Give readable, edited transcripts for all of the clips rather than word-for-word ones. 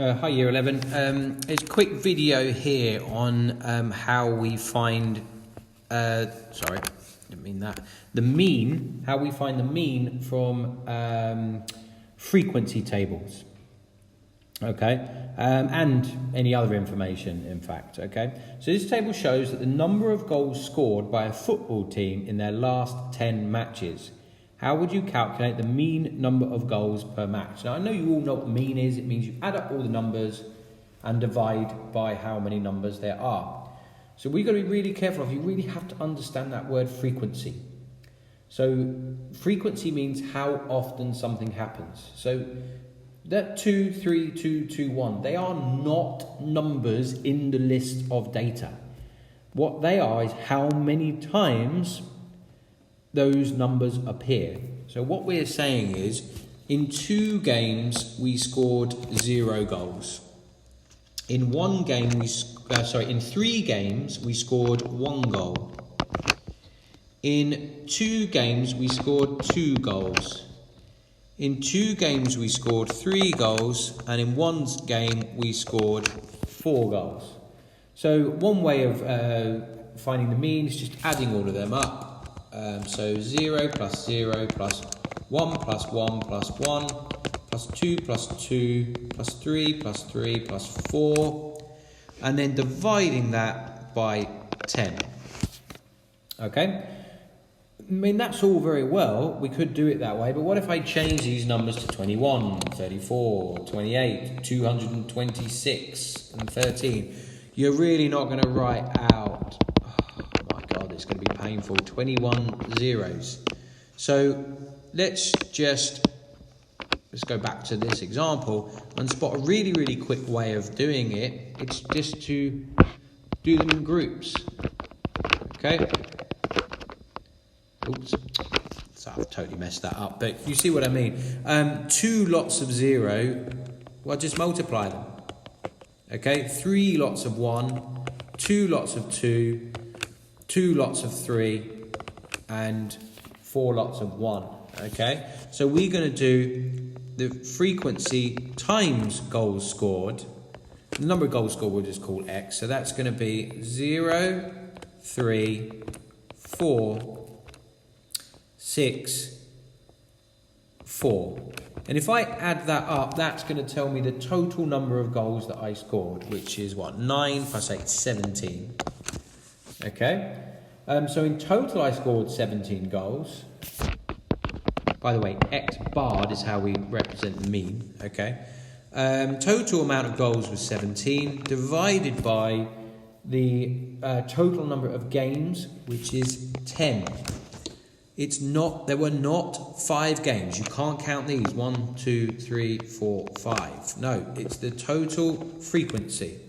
Hi Year 11. It's a quick video here on how we find, sorry, didn't mean that, the mean, how we find the mean from frequency tables, okay, and any other information, in fact, okay. So this table shows that the number of goals scored by a football team in their last 10 matches. How would you calculate the mean number of goals per match? Now, I know you all know what mean is. It means you add up all the numbers and divide by how many numbers there are. So we've got to be really careful. You really have to understand that word frequency. So frequency means how often something happens. So that 2, 3, 2, 2, 1, they are not numbers in the list of data. What they are is how many times those numbers appear. So what we're saying is, in 2 games we scored 0 goals. In 1 game in 3 games we scored 1 goal. In 2 games we scored 2 goals. In 2 games we scored 3 goals, and in 1 game we scored 4 goals. So one way of finding the mean is just adding all of them up. So 0 plus 0 plus 1 plus 1 plus 1 plus 2 plus 2 plus 3 plus 3 plus 4, and then dividing that by 10. Okay? I mean, that's all very well. We could do it that way, but what if I change these numbers to 21, 34, 28, 226, and 13? You're really not going to write out, it's going to be painful, 21 zeros. So let's go back to this example and spot a really, really quick way of doing it. It's just to do them in groups. Okay? Oops. So I've totally messed that up, but you see what I mean. 2 lots of 0, well, just multiply them. Okay? 3 lots of 1, 2 lots of 2, 2 lots of 3, and 4 lots of 1, okay? So we're going to do the frequency times goals scored. The number of goals scored we'll just call X. So that's going to be 0, 3, 4, 6, 4. And if I add that up, that's going to tell me the total number of goals that I scored, which is what? 9 plus 8, 17. Okay, so in total I scored 17 goals. By the way, X barred is how we represent the mean, okay. Total amount of goals was 17, divided by the total number of games, which is 10. There were not 5 games. You can't count these, 1, 2, 3, 4, 5. No, it's the total frequency.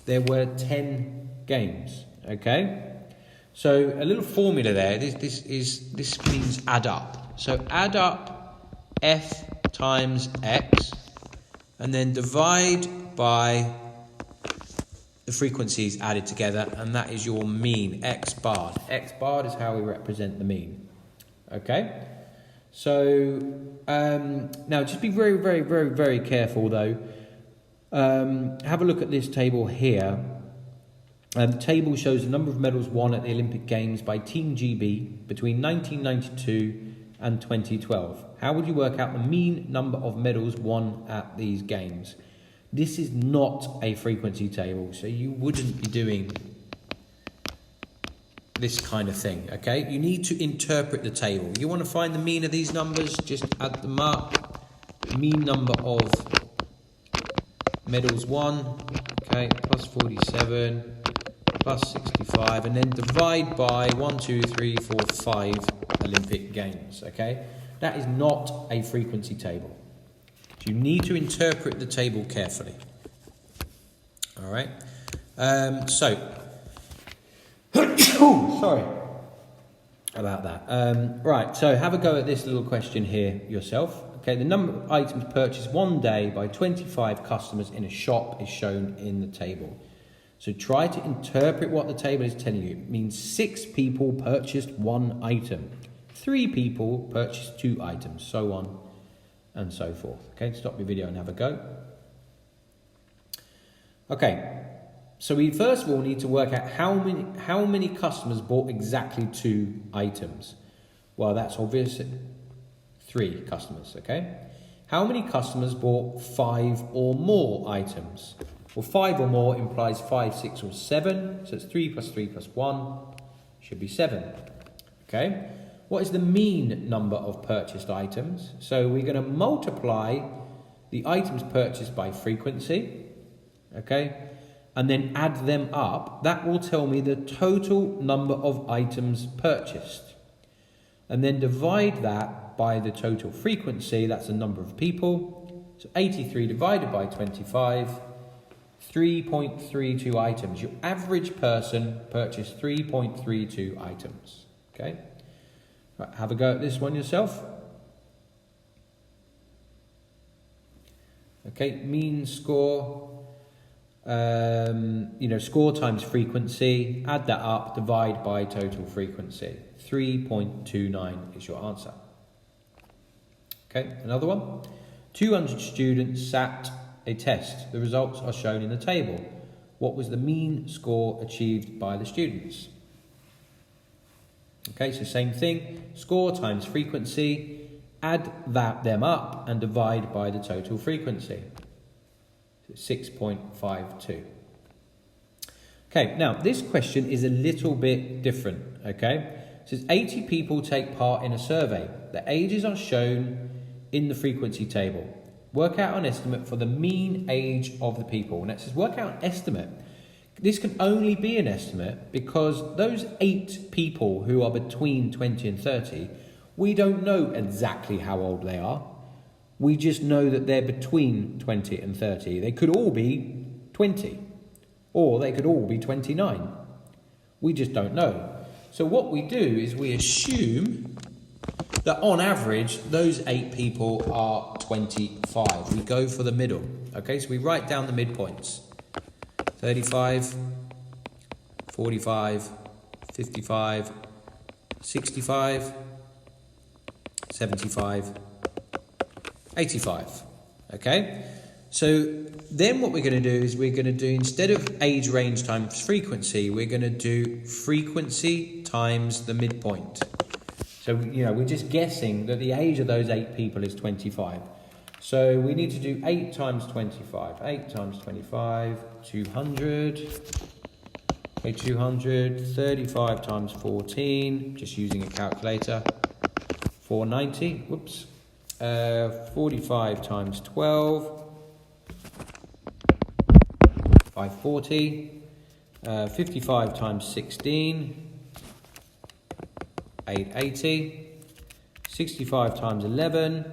There were 10 games. Okay, so a little formula there. This means add up. So add up f times x, and then divide by the frequencies added together, and that is your mean, x barred. X barred is how we represent the mean. Okay, so now just be very, very, very, very careful though. Have a look at this table here. The table shows the number of medals won at the Olympic Games by Team GB between 1992 and 2012. How would you work out the mean number of medals won at these games? This is not a frequency table, so you wouldn't be doing this kind of thing, okay? You need to interpret the table. You want to find the mean of these numbers, just add them up. Mean number of medals won, okay, plus 47. Plus 65, and then divide by 1, 2, 3, 4, 5 Olympic Games, okay? That is not a frequency table. So you need to interpret the table carefully. All right? Sorry about that. Right, so have a go at this little question here yourself. Okay, the number of items purchased one day by 25 customers in a shop is shown in the table. So try to interpret what the table is telling you. It means 6 people purchased 1 item. 3 people purchased 2 items, so on and so forth. Okay, stop your video and have a go. Okay, so we first of all need to work out how many customers bought exactly 2 items. Well, that's obvious. 3 customers, okay? How many customers bought 5 or more items? Well, 5 or more implies 5, 6 or 7. So it's 3 plus 3 plus 1 should be 7. Okay? What is the mean number of purchased items? So we're going to multiply the items purchased by frequency. Okay? And then add them up. That will tell me the total number of items purchased. And then divide that by the total frequency. That's the number of people. So 83 divided by 25. 3.32 items. Your average person purchased 3.32 items. Okay? Right, have a go at this one yourself. Okay, mean score. Score times frequency. Add that up, divide by total frequency. 3.29 is your answer. Okay, another one. 200 students sat a test. The results are shown in the table. What was the mean score achieved by the students? Okay, so same thing. Score times frequency. Add them up and divide by the total frequency. So 6.52. Okay, now this question is a little bit different. Okay, it says 80 people take part in a survey. The ages are shown in the frequency table. Work out an estimate for the mean age of the people. And it says work out an estimate. This can only be an estimate because those 8 people who are between 20 and 30, we don't know exactly how old they are. We just know that they're between 20 and 30. They could all be 20 or they could all be 29. We just don't know. So what we do is we assume that on average, those 8 people are 25. We go for the middle. Okay, so we write down the midpoints. 35, 45, 55, 65, 75, 85. Okay, so then what we're going to do is we're going to do, instead of age range times frequency, we're going to do frequency times the midpoint. So, we're just guessing that the age of those 8 people is 25. So we need to do 8 times 25. 8 times 25, 200. Okay, 200. 35 times 14, just using a calculator. 490. Whoops. 45 times 12. 540. 55 times 16. 880, 65 times 11,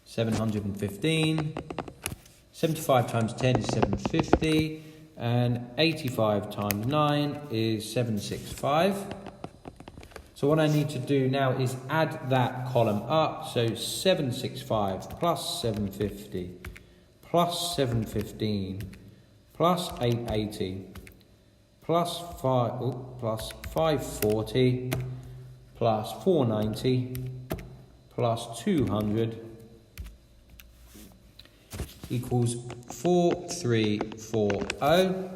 715, 75 times 10 is 750, and 85 times 9 is 765. So what I need to do now is add that column up. So 765 plus 750 plus 715 plus 880 plus 540 plus 490 plus 200 equals 4340.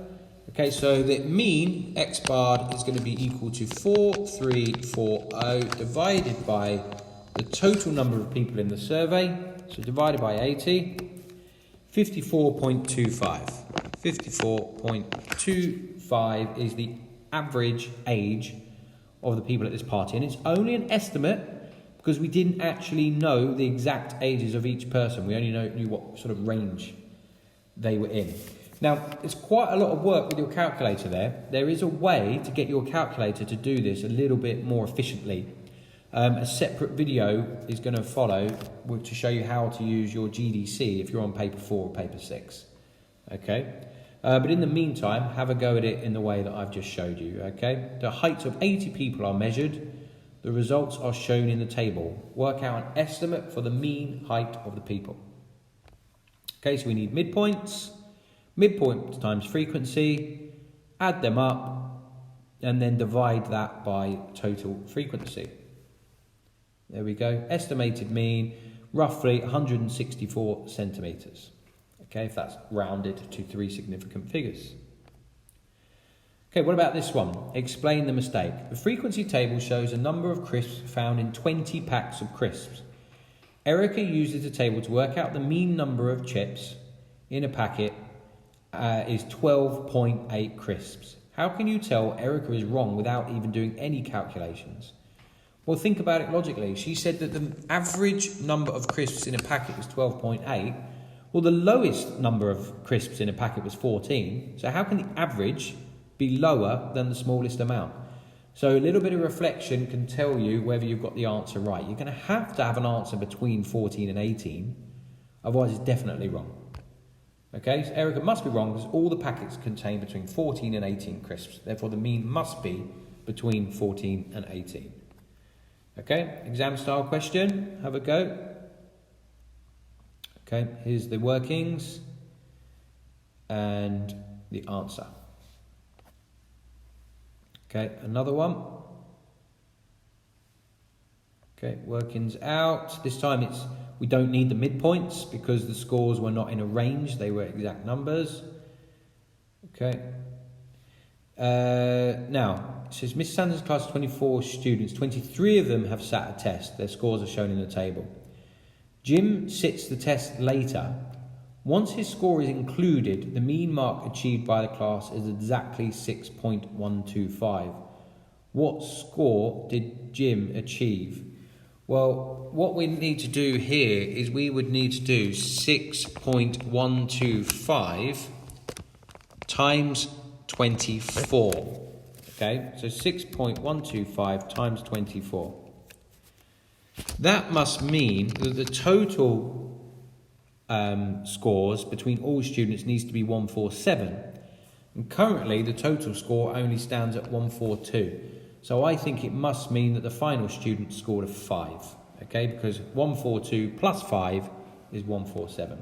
Okay, so the mean x bar is going to be equal to 4340 divided by the total number of people in the survey. So divided by 80, 54.25. 54.25 is the average age of the people at this party, and it's only an estimate because we didn't actually know the exact ages of each person. We only knew what sort of range they were in. Now, it's quite a lot of work with your calculator there. There is a way to get your calculator to do this a little bit more efficiently. A separate video is going to follow to show you how to use your GDC if you're on paper 4 or paper 6. Okay? But in the meantime, have a go at it in the way that I've just showed you. Okay? The heights of 80 people are measured. The results are shown in the table. Work out an estimate for the mean height of the people. Okay, so we need midpoints. Midpoint times frequency. Add them up. And then divide that by total frequency. There we go. Estimated mean, roughly 164 centimetres. Okay, if that's rounded to 3 significant figures. Okay, what about this one? Explain the mistake. The frequency table shows a number of crisps found in 20 packs of crisps. Erica uses the table to work out the mean number of chips in a packet is 12.8 crisps. How can you tell Erica is wrong without even doing any calculations? Well, think about it logically. She said that the average number of crisps in a packet was 12.8. Well, the lowest number of crisps in a packet was 14. So how can the average be lower than the smallest amount? So a little bit of reflection can tell you whether you've got the answer right. You're going to have an answer between 14 and 18. Otherwise, it's definitely wrong. Okay, so Erica must be wrong because all the packets contain between 14 and 18 crisps. Therefore, the mean must be between 14 and 18. Okay, exam style question. Have a go. Okay, here's the workings and the answer. Okay, another one. Okay, workings out. This time we don't need the midpoints because the scores were not in a range, they were exact numbers. Okay. Now, it says Miss Sanders' class of 24 students, 23 of them have sat a test. Their scores are shown in the table. Jim sits the test later. Once his score is included, the mean mark achieved by the class is exactly 6.125. What score did Jim achieve? Well, what we need to do here is we would need to do 6.125 times 24. Okay, so 6.125 times 24. That must mean that the total scores between all students needs to be 147. And currently the total score only stands at 142. So I think it must mean that the final student scored a 5. Okay, because 142 plus 5 is 147.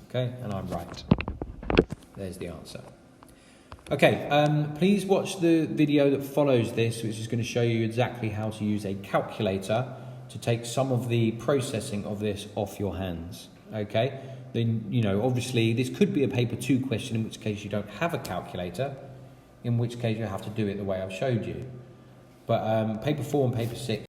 Okay, and I'm right. There's the answer. Okay, please watch the video that follows this, which is going to show you exactly how to use a calculator to take some of the processing of this off your hands. Okay, then, you know, obviously this could be a paper 2 question, in which case you don't have a calculator, in which case you have to do it the way I've showed you. But paper 4 and paper 6